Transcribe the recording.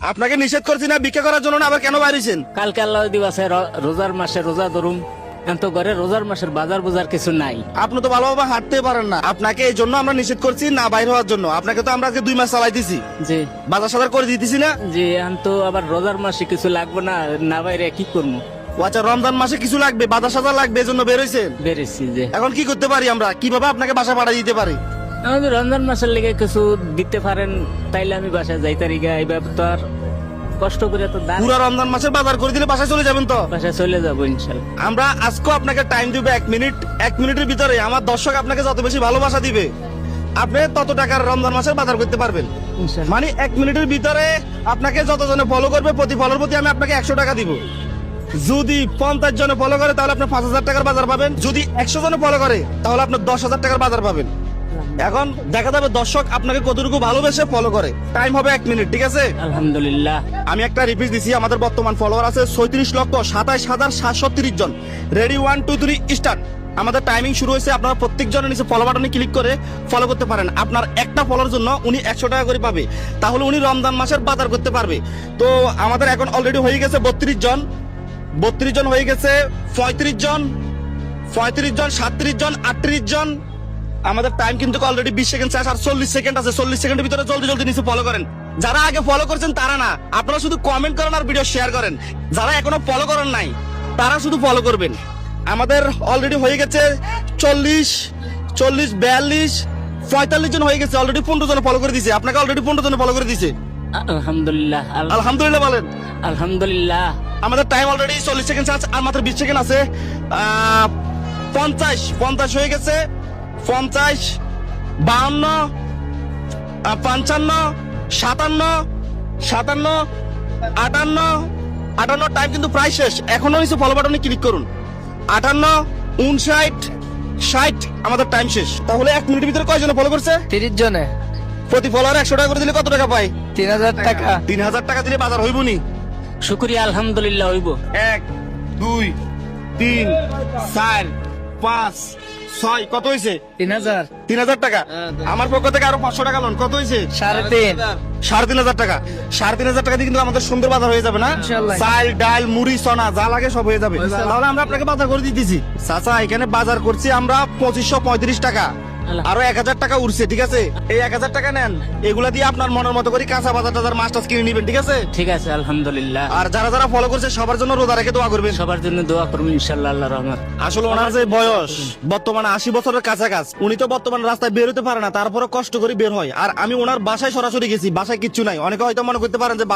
আপনাকে নিষেধ করছি না ভিক্ষা করার জন্য না, আবার কেন বাইরেছেন? কালকে আল্লাহ দিবসে রোজার মাসে রোজা ধরুম, এখন তো ঘরে রোজার মাসের বাজার বুজার কিছু নাই। আপনি তো ভালোভাবে হাঁটতে পারেন না, আপনাকে এই জন্য আমরা নিষেধ করছি না বাইরে হওয়ার জন্য। আপনাকে তো আমরা আজকে 2 মাস চালাই দিছি, জি বাজার সাজার করে দিতেছি না। জি, এখন তো আবার রোজার মাসে কিছু লাগবে না, না বাইরে কি করবো? ও আচ্ছা, রমজান মাসে কিছু লাগবে, বাজার সাজার লাগবে, এজন্য বের হইছেন। বেড়েছি যে এখন কি করতে পারি আমরা, কিভাবে আপনাকে বাসা ভাড়া দিতে পারি? আমাদের রমজান মাসের লেগে কিছু দিতে পারেন, তাইলে আমি বাসায় যাইতে রিগা। এইভাবে তো আর কষ্ট করে তো দান পুরো রমজান মাসের বাজার করে দিলে বাসায় চলে যাবেন তো? বাসায় চলে যাবো ইনশাল্লাহ। আমরা আজকেও আপনাকে টাইম দিব 1 মিনিট। 1 মিনিটের ভিতরে আমার দর্শক আপনাকে যত বেশি ভালোবাসা দিবে, আপনি তত টাকার রমজান মাসের বাজার করতে পারবেন। ইনশাল্লাহ। মানে 1 মিনিটের ভিতরে আপনাকে যতজনে ফলো করবে, প্রতি ফলোর প্রতি আমি আপনাকে 100 টাকা দিব। যদি 50 জনে ফলো করে তাহলে আপনি 5000 টাকার বাজার পাবেন। যদি 100 জনে ফলো করে তাহলে আপনি 10,000 টাকার বাজার পাবেন। এখন দেখা যাবে দর্শক আপনাকে কতটুকু ভালোবেসে ফলো করে। টাইম হবে 1 মিনিট, ঠিক আছে? আলহামদুলিল্লাহ। আমি একটা রিপিট দিছি, আমাদের বর্তমান ফলোয়ার আছে 36,27,730 জন। Ready, 1 2 3 start. আমাদের টাইমিং শুরু হয়েছে। আপনারা প্রত্যেক জনের নিচে ফলো বাটনে ক্লিক করে ফলো করতে পারেন। আপনার একটা ফলোর জন্য উনি 100 টাকা করে পাবে, তাহলে উনি রমজান মাসের বাজার করতে পারবে। তো আমাদের এখন অলরেডি হয়ে গেছে 32 জন, 32 জন হয়ে গেছে, 35 জন, 37 জন, 38 জন। আমাদের টাইম কিন্তু অলরেডি 20 সেকেন্ড শেষ, আর 40 সেকেন্ড আছে। 40 সেকেন্ডের ভিতরে জলদি জলদি নিচে ফলো করেন। যারা আগে ফলো করছেন তারা না, আপনারা শুধু কমেন্ট করেন আর ভিডিও শেয়ার করেন। যারা এখনো ফলো করেন নাই তারা শুধু ফলো করবেন। আমাদের অলরেডি হয়ে গেছে 40, 42, 45 জন হয়ে গেছে। অলরেডি 15 জন ফলো করে দিয়েছে। আপনাকে অলরেডি 15 জন ফলো করে দিয়েছে। আলহামদুলিল্লাহ। আলহামদুলিল্লাহ বলেন। আলহামদুলিল্লাহ। আমাদের টাইম অলরেডি 40 সেকেন্ড আছে, আর মাত্র 20 সেকেন্ড আছে। 50 হয়ে গেছে, 50, 52, 55, 57, 58 টাইম কিন্তু প্রায় শেষ। এখনো নিচে ফলো বাটনে ক্লিক করুন। 58, 59, 60 আমাদের টাইম শেষ। তাহলে 1 মিনিটের ভিতরে কয়জনে ফলো করছে? 30 জনে প্রতি ফলোয়ার 100 টাকা করে দিলে কত টাকা পায়? 3000 টাকা। 3000 টাকা দিলে বাজার হইব নি? শুকরিয়া, আলহামদুলিল্লাহ হইব। 1 2 3 4 5 6 কত হয়েছে? 3000 3000 টাকা। আমার পক্ষ থেকে আরো 500 টাকা লোন। কত হয়েছে? 3.5 3,500 টাকা। 3,500 টাকা দিয়ে কিন্তু আমাদের সুন্দর বাজার হয়ে যাবে না? ইনশাআল্লাহ। চাল ডাল মুড়ি সোনা যা লাগে সব হয়ে যাবে। তাহলে আমরা আপনাকে বাজার করে দিতেছি। চাচা এখানে বাজার করছি আমরা 2535 টাকা, আরো 1000 টাকা উঠছে, ঠিক আছে? এই 1000 টাকা নেন, এগুলা দিয়ে আপনার মনের মতো করে কাঁচা বাজার টাজার মাছ টাছ কিনে নিবেন, ঠিক আছে? ঠিক আছে, আলহামদুলিল্লাহ। আর যারা যারা ফলো করছে সবার জন্য রোজা রেখে দোয়া করবেন। সবার জন্য দোয়া করবেন ইনশাআল্লাহ, আল্লাহর রহমত। আসলে ওনার যে বয়স বর্তমানে 80 বছরের কাছাকাছি, উনি তো বর্তমানে রাস্তায় বের হতে পারে না, তারপরে কষ্ট করে বের হয়। আর আমি ওনার বাসায় সরাসরি গেছি, বাসায় কিচ্ছু নাই। অনেকে হয়তো মনে করতে পারেন যে